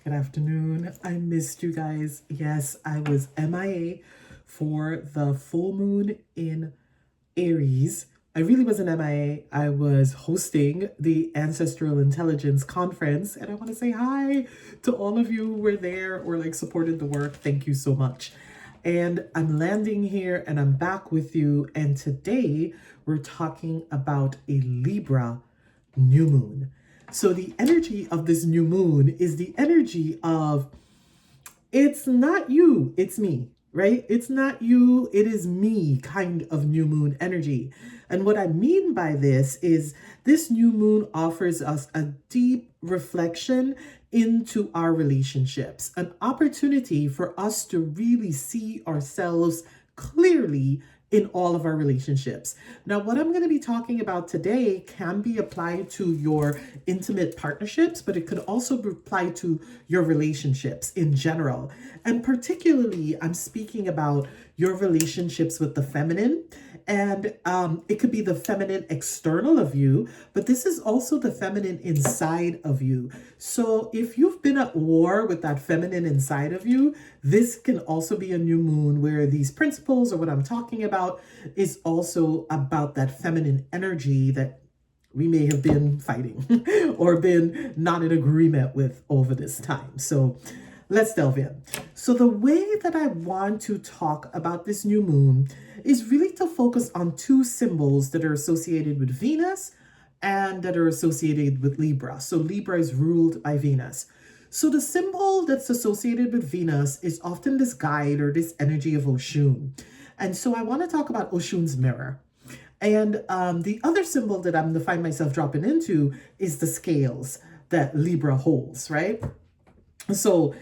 Good afternoon. I missed you guys. Yes, I was MIA for the full moon in Aries. I really wasn't MIA. I was hosting the Ancestral Intelligence Conference, and I want to say hi to all of you who were there or like supported the work. Thank you so much. And I'm landing here and I'm back with you. And today we're talking about a Libra new moon. So the energy of this new moon is the energy of it's not you, it's me, right? It's not you, it is me kind of new moon energy. And what I mean by this is this new moon offers us a deep reflection into our relationships, an opportunity for us to really see ourselves clearly in all of our relationships. Now, what I'm going to be talking about today can be applied to your intimate partnerships, but it could also be applied to your relationships in general. And particularly, I'm speaking about your relationships with the feminine. And it could be the feminine external of you, but this is also the feminine inside of you. So if you've been at war with that feminine inside of you, this can also be a new moon where these principles or what I'm talking about is also about that feminine energy that we may have been fighting or been not in agreement with over this time. So let's delve in. So the way that I want to talk about this new moon is really to focus on two symbols that are associated with Venus and that are associated with Libra. So Libra is ruled by Venus. So the symbol that's associated with Venus is often this guide or this energy of Oshun. And so I want to talk about Oshun's mirror. And the other symbol that I'm going to find myself dropping into is the scales that Libra holds, right? So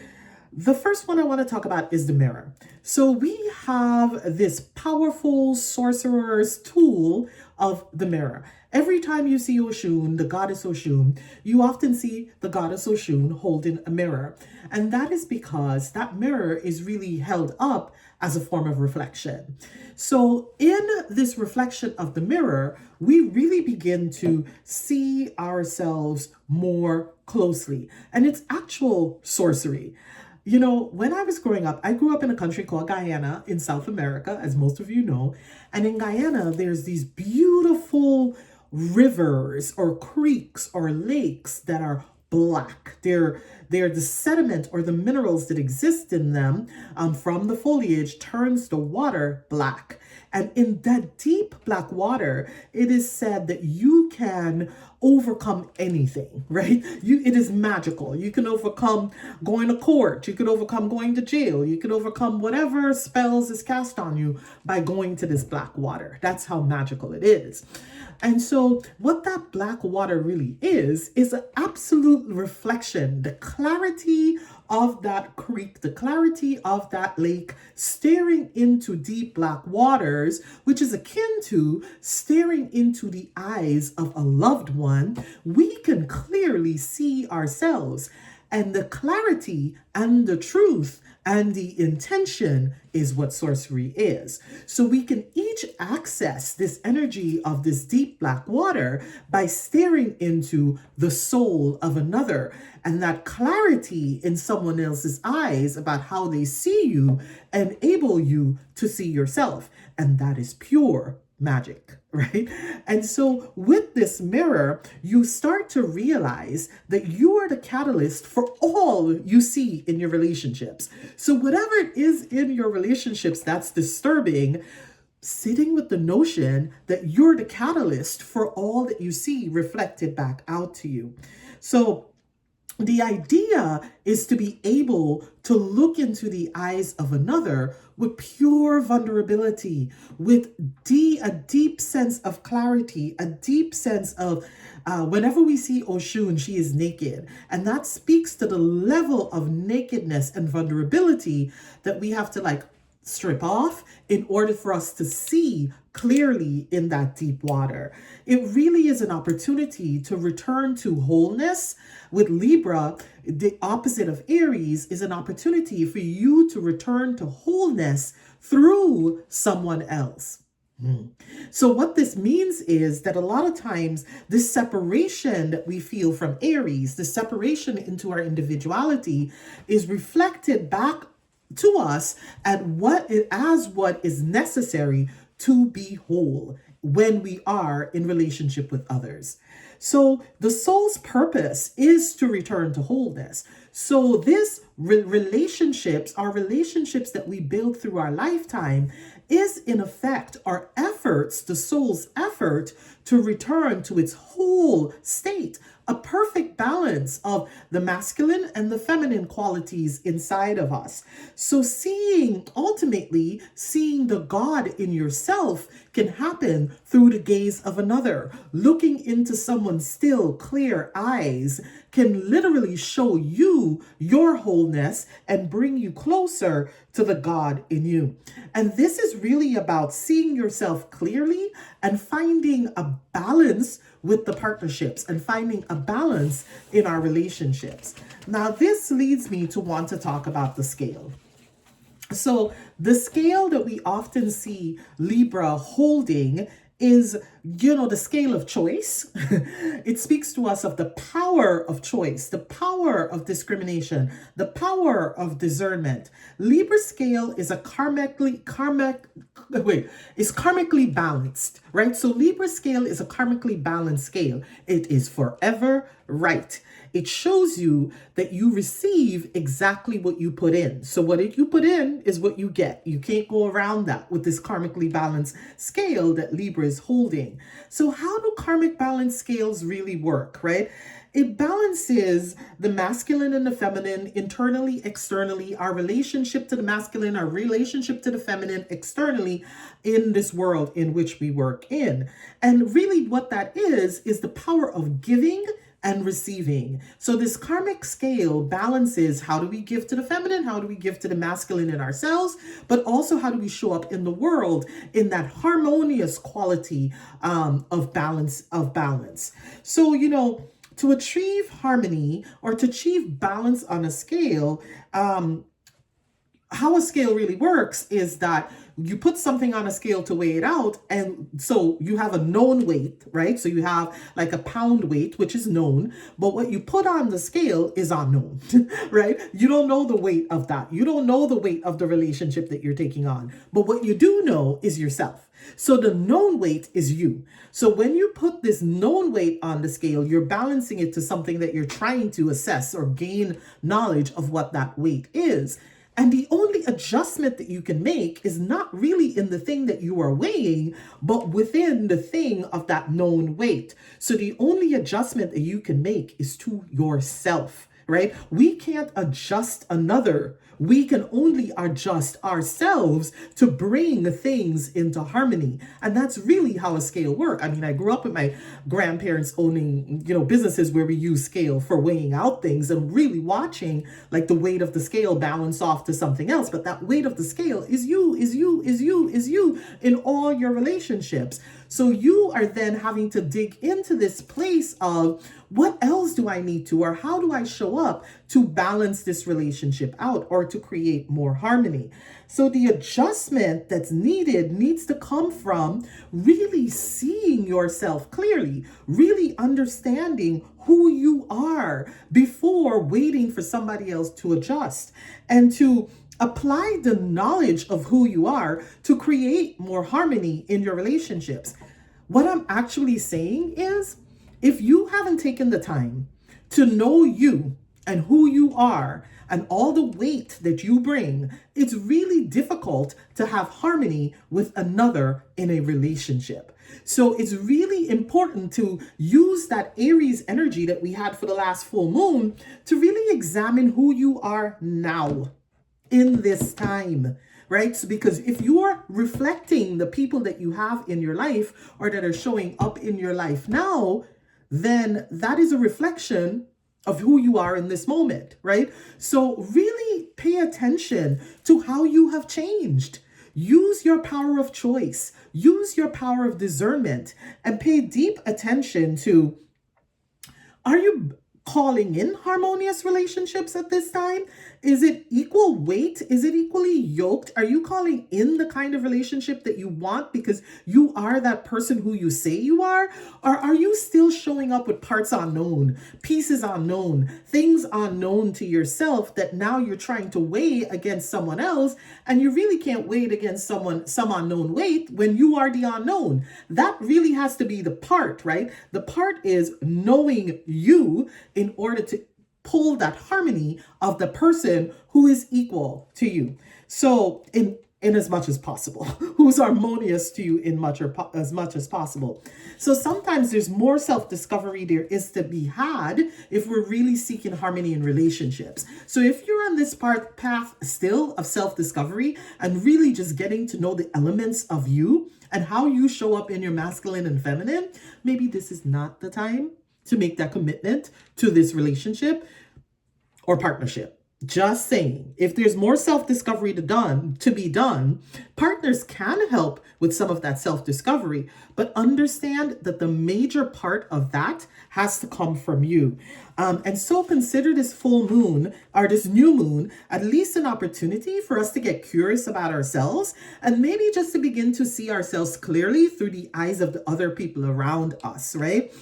the first one I want to talk about is the mirror. So we have this powerful sorcerer's tool of the mirror. Every time you see Oshun, the goddess Oshun, you often see the goddess Oshun holding a mirror. And that is because that mirror is really held up as a form of reflection. So in this reflection of the mirror, we really begin to see ourselves more closely. And it's actual sorcery. You know, when I was growing up, I grew up in a country called Guyana in South America, as most of you know. And in Guyana, there's these beautiful rivers or creeks or lakes that are black. They're the sediment or the minerals that exist in them from the foliage turns the water black. And in that deep black water, it is said that you can overcome anything, right? It is magical. You can overcome going to court. You can overcome going to jail. You can overcome whatever spells is cast on you by going to this black water. That's how magical it is. And so what that black water really is an absolute reflection, the clarity of that creek, the clarity of that lake, staring into deep black waters, which is akin to staring into the eyes of a loved one. We can clearly see ourselves, and the clarity and the truth and the intention is what sorcery is. So we can each access this energy of this deep black water by staring into the soul of another. And that clarity in someone else's eyes about how they see you enable you to see yourself. And that is pure magic, right? And so with this mirror, you start to realize that you are the catalyst for all you see in your relationships. So whatever it is in your relationships that's disturbing, sitting with the notion that you're the catalyst for all that you see reflected back out to you. So the idea is to be able to look into the eyes of another with pure vulnerability, with a deep sense of clarity, a deep sense of whenever we see Oshun, she is naked. And that speaks to the level of nakedness and vulnerability that we have to strip off in order for us to see clearly in that deep water. It really is an opportunity to return to wholeness. With Libra, the opposite of Aries is an opportunity for you to return to wholeness through someone else. So what this means is that a lot of times this separation that we feel from Aries, the separation into our individuality, is reflected back to us as what is necessary to be whole when we are in relationship with others. So the soul's purpose is to return to wholeness. So this relationships, our relationships that we build through our lifetime, is in effect our efforts, the soul's effort to return to its whole state, a perfect balance of the masculine and the feminine qualities inside of us. So ultimately seeing the God in yourself can happen through the gaze of another. Looking into someone's still, clear eyes can literally show you your wholeness and bring you closer to the God in you. And this is really about seeing yourself clearly and finding a balance with the partnerships and finding a balance in our relationships. Now, this leads me to want to talk about the scale. So the scale that we often see Libra holding is, the scale of choice. It speaks to us of the power of choice, the power of discrimination, the power of discernment. Libra scale is karmically balanced, right? So Libra scale is a karmically balanced scale. It is forever right. It shows you that you receive exactly what you put in. So what you put in is what you get. You can't go around that with this karmically balanced scale that Libra is holding. So how do karmic balance scales really work, right? It balances the masculine and the feminine internally, externally, our relationship to the masculine, our relationship to the feminine externally in this world in which we work in. And really what that is the power of giving and receiving. So this karmic scale balances how do we give to the feminine, how do we give to the masculine in ourselves, but also how do we show up in the world in that harmonious quality of balance. So, to achieve harmony or to achieve balance on a scale, how a scale really works is that you put something on a scale to weigh it out. And so you have a known weight, right? So you have like a pound weight, which is known, but what you put on the scale is unknown, right? You don't know the weight of that. You don't know the weight of the relationship that you're taking on. But what you do know is yourself. So the known weight is you. So when you put this known weight on the scale, you're balancing it to something that you're trying to assess or gain knowledge of what that weight is. And the only adjustment that you can make is not really in the thing that you are weighing, but within the thing of that known weight. So the only adjustment that you can make is to yourself, right? We can't adjust another. We can only adjust ourselves to bring things into harmony. And that's really how a scale works. I mean, I grew up with my grandparents owning, businesses where we use scale for weighing out things and really watching like the weight of the scale balance off to something else. But that weight of the scale is you in all your relationships. So you are then having to dig into this place of what else do I need to, or how do I show up to balance this relationship out or to create more harmony? So the adjustment that's needed needs to come from really seeing yourself clearly, really understanding who you are before waiting for somebody else to adjust, and to apply the knowledge of who you are to create more harmony in your relationships. What I'm actually saying is, if you haven't taken the time to know you and who you are and all the weight that you bring, it's really difficult to have harmony with another in a relationship. So it's really important to use that Aries energy that we had for the last full moon to really examine who you are now in this time, right? So because if you are reflecting the people that you have in your life or that are showing up in your life now, then that is a reflection of who you are in this moment, right? So really pay attention to how you have changed. Use your power of choice, use your power of discernment, and pay deep attention to, are you calling in harmonious relationships at this time? Is it equal weight? Is it equally yoked? Are you calling in the kind of relationship that you want because you are that person who you say you are? Or are you still showing up with parts unknown, pieces unknown, things unknown to yourself that now you're trying to weigh against someone else, and you really can't weigh it against some unknown weight when you are the unknown? That really has to be the part, right? The part is knowing you in order to pull that harmony of the person who is equal to you. So in as much as possible, who's harmonious to you in as much as possible. So sometimes there's more self-discovery there is to be had if we're really seeking harmony in relationships. So if you're on this path still of self-discovery and really just getting to know the elements of you and how you show up in your masculine and feminine, maybe this is not the time to make that commitment to this relationship or partnership. Just saying, if there's more self-discovery to be done, partners can help with some of that self-discovery, but understand that the major part of that has to come from you. And so consider this full moon or this new moon at least an opportunity for us to get curious about ourselves and maybe just to begin to see ourselves clearly through the eyes of the other people around us, right?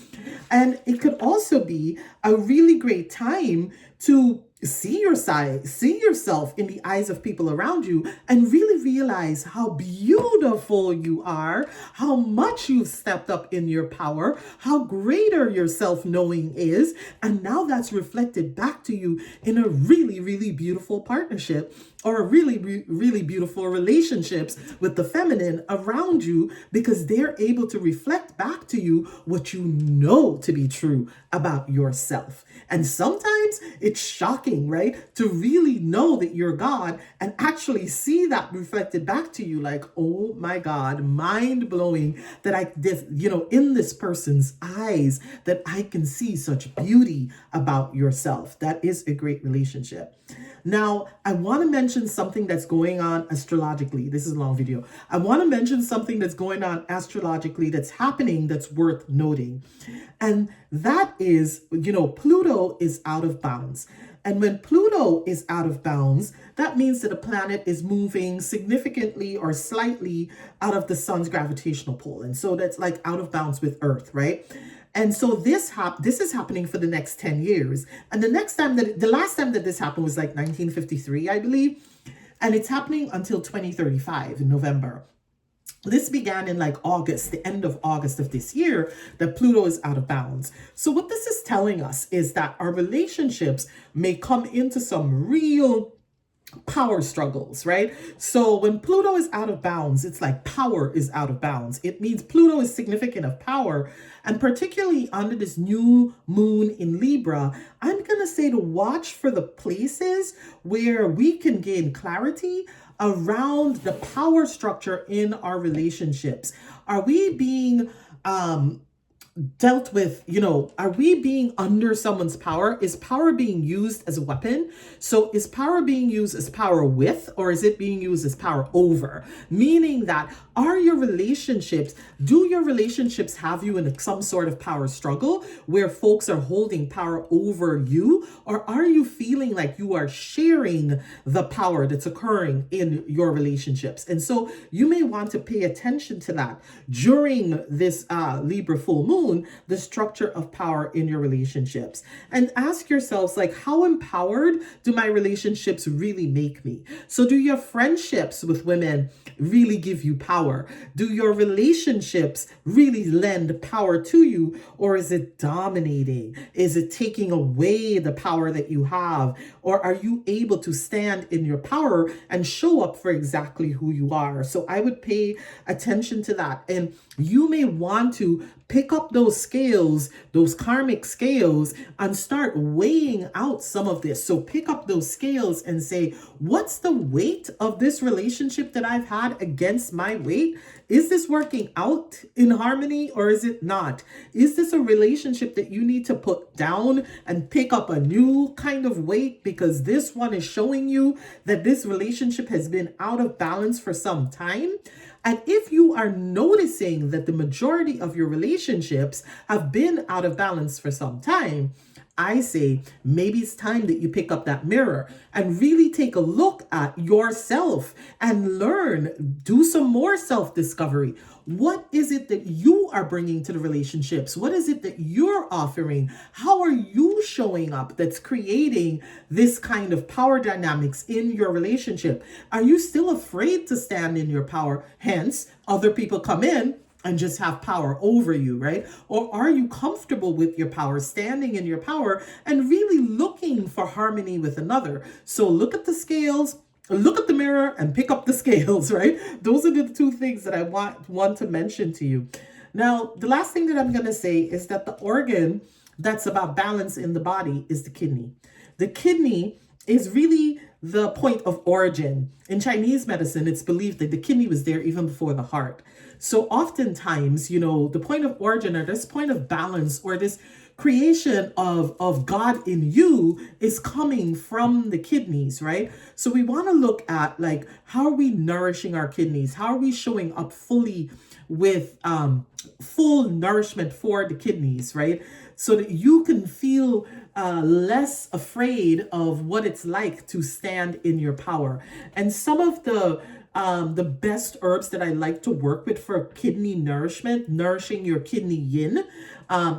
And it could also be a really great time to see yourself in the eyes of people around you and really realize how beautiful you are, how much you've stepped up in your power, how greater your self-knowing is. And now that's reflected back to you in a really, really beautiful partnership or a really, really beautiful relationships with the feminine around you, because they're able to reflect back to you what you know to be true about yourself. And sometimes it's shocking, right? To really know that you're God and actually see that reflected back to you like, oh my God, mind blowing that in this person's eyes, that I can see such beauty about yourself. That is a great relationship. Now, I want to mention something that's going on astrologically. This is a long video. I want to mention something that's going on astrologically that's happening that's worth noting. And that is, Pluto is out of bounds. And when Pluto is out of bounds, that means that a planet is moving significantly or slightly out of the sun's gravitational pull. And so that's like out of bounds with Earth, right? And so this is happening for the next 10 years. And the last time that this happened was like 1953, I believe. And it's happening until 2035 in November. This began in like August, the end of August of this year, that Pluto is out of bounds. So what this is telling us is that our relationships may come into some real power struggles, right? So when Pluto is out of bounds, it's like power is out of bounds. It means Pluto is significant of power. And particularly under this new moon in Libra, I'm going to say to watch for the places where we can gain clarity around the power structure in our relationships. Are we being dealt with, are we being under someone's power? Is power being used as a weapon? So is power being used as power with, or is it being used as power over? Meaning that do your relationships have you in some sort of power struggle where folks are holding power over you? Or are you feeling like you are sharing the power that's occurring in your relationships? And so you may want to pay attention to that during this Libra full moon, the structure of power in your relationships, and ask yourselves, like, how empowered do my relationships really make me? So do your friendships with women really give you power? Do your relationships really lend power to you, or is it dominating? Is it taking away the power that you have? Or are you able to stand in your power and show up for exactly who you are? So I would pay attention to that. And you may want to pick up those scales, those karmic scales, and start weighing out some of this. So pick up those scales and say, what's the weight of this relationship that I've had against my weight? Is this working out in harmony, or is it not? Is this a relationship that you need to put down and pick up a new kind of weight because this one is showing you that this relationship has been out of balance for some time? And if you are noticing that the majority of your relationships have been out of balance for some time, I say maybe it's time that you pick up that mirror and really take a look at yourself and learn, do some more self-discovery. What is it that you are bringing to the relationships? What is it that you're offering? How are you showing up that's creating this kind of power dynamics in your relationship? Are you still afraid to stand in your power? Hence, other people come in and just have power over you, right? Or are you comfortable with your power, standing in your power, and really looking for harmony with another? So look at the scales, look at the mirror, and pick up the scales, right? Those are the two things that I want to mention to you. Now, the last thing that I'm going to say is that the organ that's about balance in the body is the kidney. The kidney is really the point of origin. In Chinese medicine, it's believed that the kidney was there even before the heart. So oftentimes, the point of origin, or this point of balance, or this creation of God in you is coming from the kidneys, right? So we want to look at, like, how are we nourishing our kidneys? How are we showing up fully with full nourishment for the kidneys, right? So that you can feel less afraid of what it's like to stand in your power. And some of the best herbs that I like to work with for kidney nourishment, nourishing your kidney yin,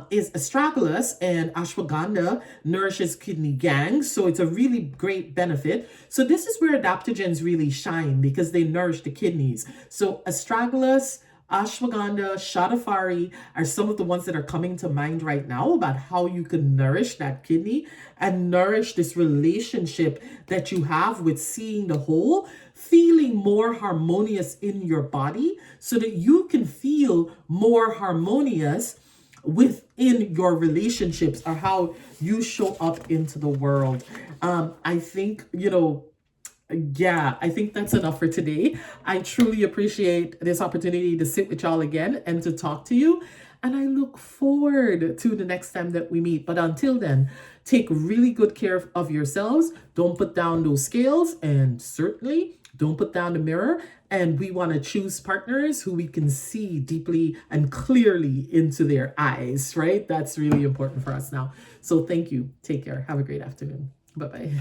is astragalus, and ashwagandha nourishes kidney yang. So it's a really great benefit. So this is where adaptogens really shine, because they nourish the kidneys. So astragalus, ashwagandha, shadafari are some of the ones that are coming to mind right now about how you can nourish that kidney and nourish this relationship that you have with seeing the whole, feeling more harmonious in your body so that you can feel more harmonious within your relationships, or how you show up into the world. I think, I think that's enough for today. I truly appreciate this opportunity to sit with y'all again and to talk to you. And I look forward to the next time that we meet. But until then, take really good care of yourselves. Don't put down those scales, and certainly don't put down the mirror. And we want to choose partners who we can see deeply and clearly into their eyes, right? That's really important for us now. So thank you. Take care. Have a great afternoon. Bye-bye.